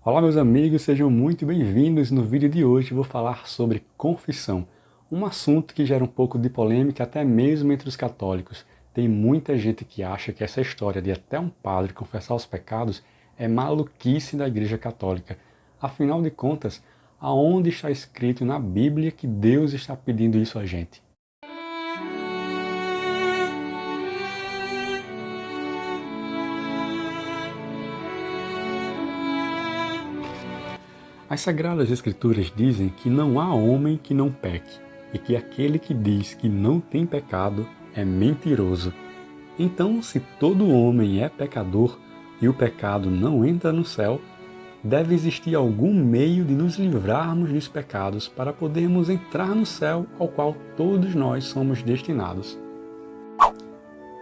Olá meus amigos, sejam muito bem-vindos. No vídeo de hoje vou falar sobre confissão, um assunto que gera um pouco de polêmica até mesmo entre os católicos. Tem muita gente que acha que essa história de até um padre confessar os pecados é maluquice da Igreja Católica. Afinal de contas, aonde está escrito na Bíblia que Deus está pedindo isso a gente? As Sagradas Escrituras dizem que não há homem que não peque, e que aquele que diz que não tem pecado é mentiroso. Então, se todo homem é pecador e o pecado não entra no céu, deve existir algum meio de nos livrarmos dos pecados para podermos entrar no céu ao qual todos nós somos destinados.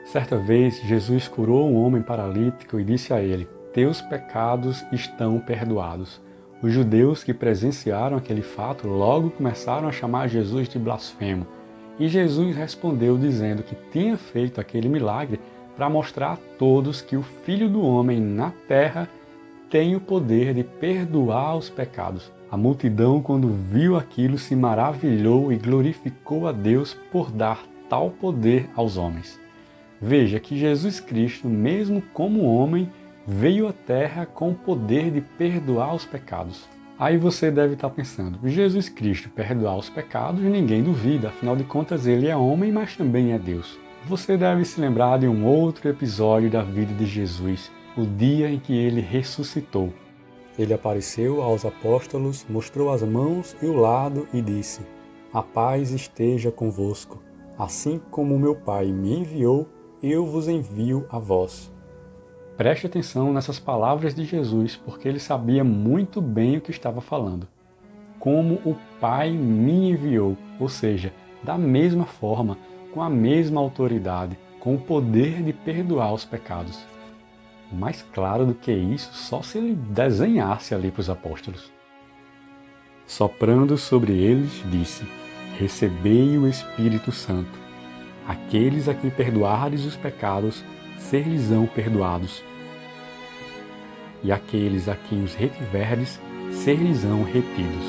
Certa vez, Jesus curou um homem paralítico e disse a ele: "Teus pecados estão perdoados." Os judeus que presenciaram aquele fato logo começaram a chamar Jesus de blasfemo. E Jesus respondeu dizendo que tinha feito aquele milagre para mostrar a todos que o Filho do Homem na terra tem o poder de perdoar os pecados. A multidão, quando viu aquilo, se maravilhou e glorificou a Deus por dar tal poder aos homens. Veja que Jesus Cristo, mesmo como homem, veio à Terra com o poder de perdoar os pecados. Aí você deve estar pensando, Jesus Cristo perdoar os pecados, ninguém duvida, afinal de contas ele é homem, mas também é Deus. Você deve se lembrar de um outro episódio da vida de Jesus, o dia em que ele ressuscitou. Ele apareceu aos apóstolos, mostrou as mãos e o lado e disse: "A paz esteja convosco. Assim como o meu Pai me enviou, eu vos envio a vós." Preste atenção nessas palavras de Jesus, porque ele sabia muito bem o que estava falando. Como o Pai me enviou, ou seja, da mesma forma, com a mesma autoridade, com o poder de perdoar os pecados. Mais claro do que isso, só se ele desenhasse ali para os apóstolos. Soprando sobre eles, disse: "Recebei o Espírito Santo. Aqueles a quem perdoardes os pecados, ser-lhes-ão perdoados. E aqueles a quem os retiverdes, ser-lhes-ão retidos."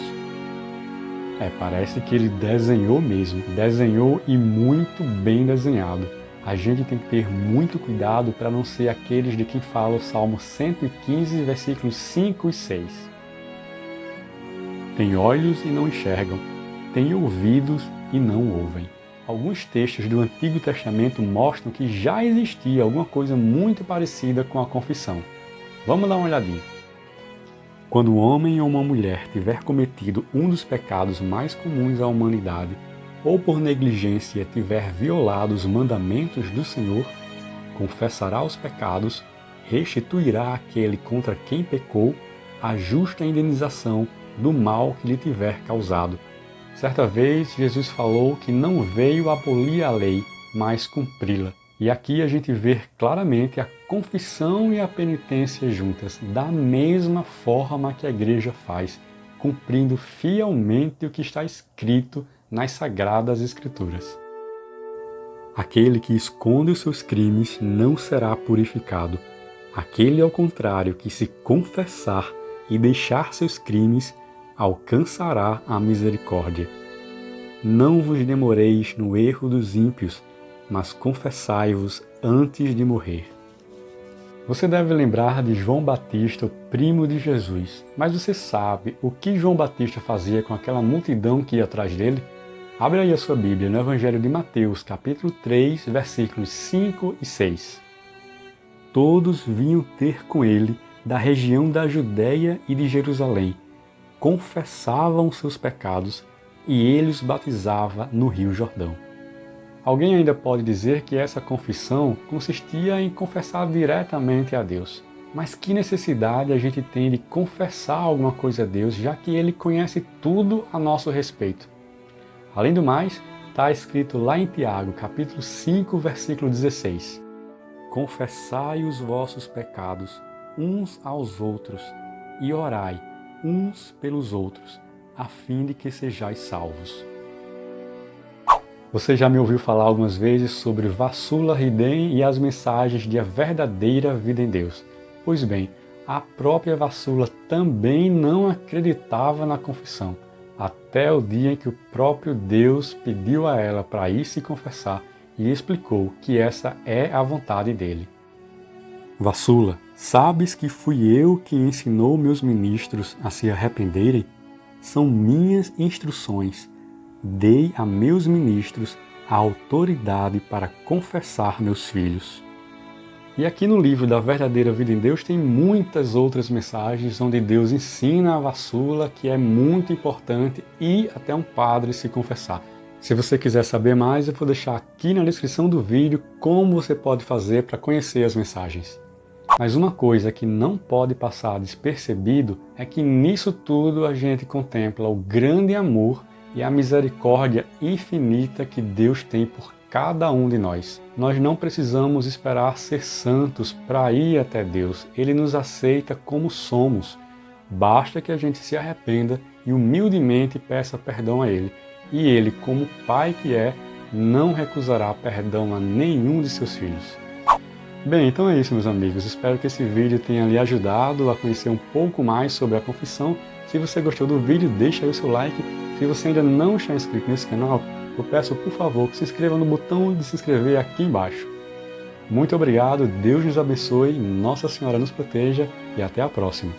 Parece que ele desenhou mesmo. Desenhou e muito bem desenhado. A gente tem que ter muito cuidado para não ser aqueles de quem fala o Salmo 115, versículos 5 e 6. Tem olhos e não enxergam, tem ouvidos e não ouvem. Alguns textos do Antigo Testamento mostram que já existia alguma coisa muito parecida com a confissão. Vamos dar uma olhadinha. Quando um homem ou uma mulher tiver cometido um dos pecados mais comuns à humanidade, ou por negligência tiver violado os mandamentos do Senhor, confessará os pecados, restituirá àquele contra quem pecou a justa indenização do mal que lhe tiver causado. Certa vez, Jesus falou que não veio abolir a lei, mas cumpri-la. E aqui a gente vê claramente a confissão e a penitência juntas, da mesma forma que a igreja faz, cumprindo fielmente o que está escrito nas Sagradas Escrituras. Aquele que esconde os seus crimes não será purificado. Aquele, ao contrário, que se confessar e deixar seus crimes, alcançará a misericórdia. Não vos demoreis no erro dos ímpios, mas confessai-vos antes de morrer. Você deve lembrar de João Batista, o primo de Jesus. Mas você sabe o que João Batista fazia com aquela multidão que ia atrás dele? Abre aí a sua Bíblia no Evangelho de Mateus, capítulo 3, versículos 5 e 6. Todos vinham ter com ele da região da Judéia e de Jerusalém. Confessavam seus pecados e ele os batizava no Rio Jordão. Alguém ainda pode dizer que essa confissão consistia em confessar diretamente a Deus. Mas que necessidade a gente tem de confessar alguma coisa a Deus, já que Ele conhece tudo a nosso respeito? Além do mais, está escrito lá em Tiago, capítulo 5, versículo 16. "Confessai os vossos pecados uns aos outros e orai uns pelos outros, a fim de que sejais salvos." Você já me ouviu falar algumas vezes sobre Vassula Ridem e as mensagens de A Verdadeira Vida em Deus. Pois bem, A própria Vassula também não acreditava na confissão, até o dia em que o próprio Deus pediu a ela para ir se confessar e explicou que essa é a vontade dele. Vassula, sabes que fui eu que ensinou meus ministros a se arrependerem? São minhas instruções. Dei a meus ministros a autoridade para confessar meus filhos. E aqui no livro da Verdadeira Vida em Deus tem muitas outras mensagens onde Deus ensina a Vassula que é muito importante ir até um padre se confessar. Se você quiser saber mais, eu vou deixar aqui na descrição do vídeo como você pode fazer para conhecer as mensagens. Mas uma coisa que não pode passar despercebido é que nisso tudo a gente contempla o grande amor e a misericórdia infinita que Deus tem por cada um de nós. Nós não precisamos esperar ser santos para ir até Deus. Ele nos aceita como somos. Basta que a gente se arrependa e humildemente peça perdão a Ele. E Ele, como Pai que é, não recusará perdão a nenhum de seus filhos. Bem, então é isso, meus amigos. Espero que esse vídeo tenha lhe ajudado a conhecer um pouco mais sobre a confissão. Se você gostou do vídeo, deixa aí o seu like. Se você ainda não está inscrito nesse canal, eu peço, por favor, que se inscreva no botão de se inscrever aqui embaixo. Muito obrigado, Deus nos abençoe, Nossa Senhora nos proteja e até a próxima.